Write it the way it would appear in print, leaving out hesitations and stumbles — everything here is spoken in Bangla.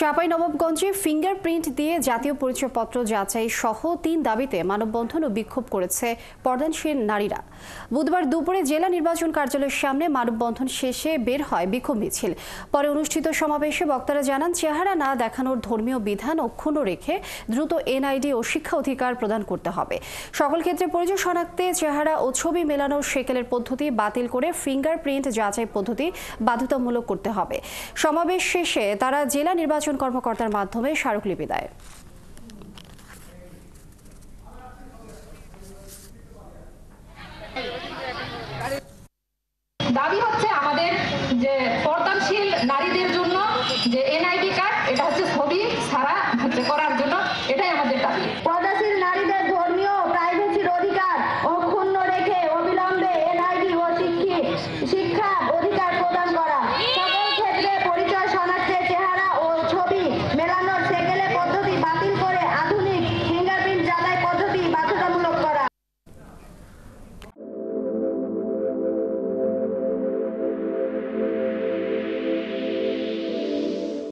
চাঁপাইনবাবগঞ্জে ফিঙ্গারপ্রিন্ট দিয়ে জাতীয় পরিচয়পত্র যাচাই সহ ৩ দাবিতে মানববন্ধন ও বিক্ষোভ করেছে পর্দানশীল নারীরা। বুধবার দুপুরে জেলা নির্বাচন কার্যালয়ের সামনে মানববন্ধন শেষে বের হয় বিক্ষোভ মিছিল। পরে অনুষ্ঠিত সমাবেশে বক্তারা জানান, চেহারা না দেখানোর ধর্মীয় বিধান অক্ষুণ্ণ রেখে দ্রুত এনআইডি ও শিক্ষা অধিকার প্রদান করতে হবে। সকল ক্ষেত্রে পরিচয় শনাক্তে চেহারা ও ছবি মেলানোর সেকেলের পদ্ধতি বাতিল করে ফিঙ্গারপ্রিন্ট যাচাই পদ্ধতি বাধ্যতামূলক করতে হবে। সমাবেশ শেষে তারা জেলা নির্বাচন কর্মকর্তার মাধ্যমে স্মারকলিপি দেয়। দাবি হচ্ছে আমাদের যে পর্দানশীল নারীদের জন্য যে এনআইডি কার্ড, এটা হচ্ছে ছবি ছাড়া করার জন্য।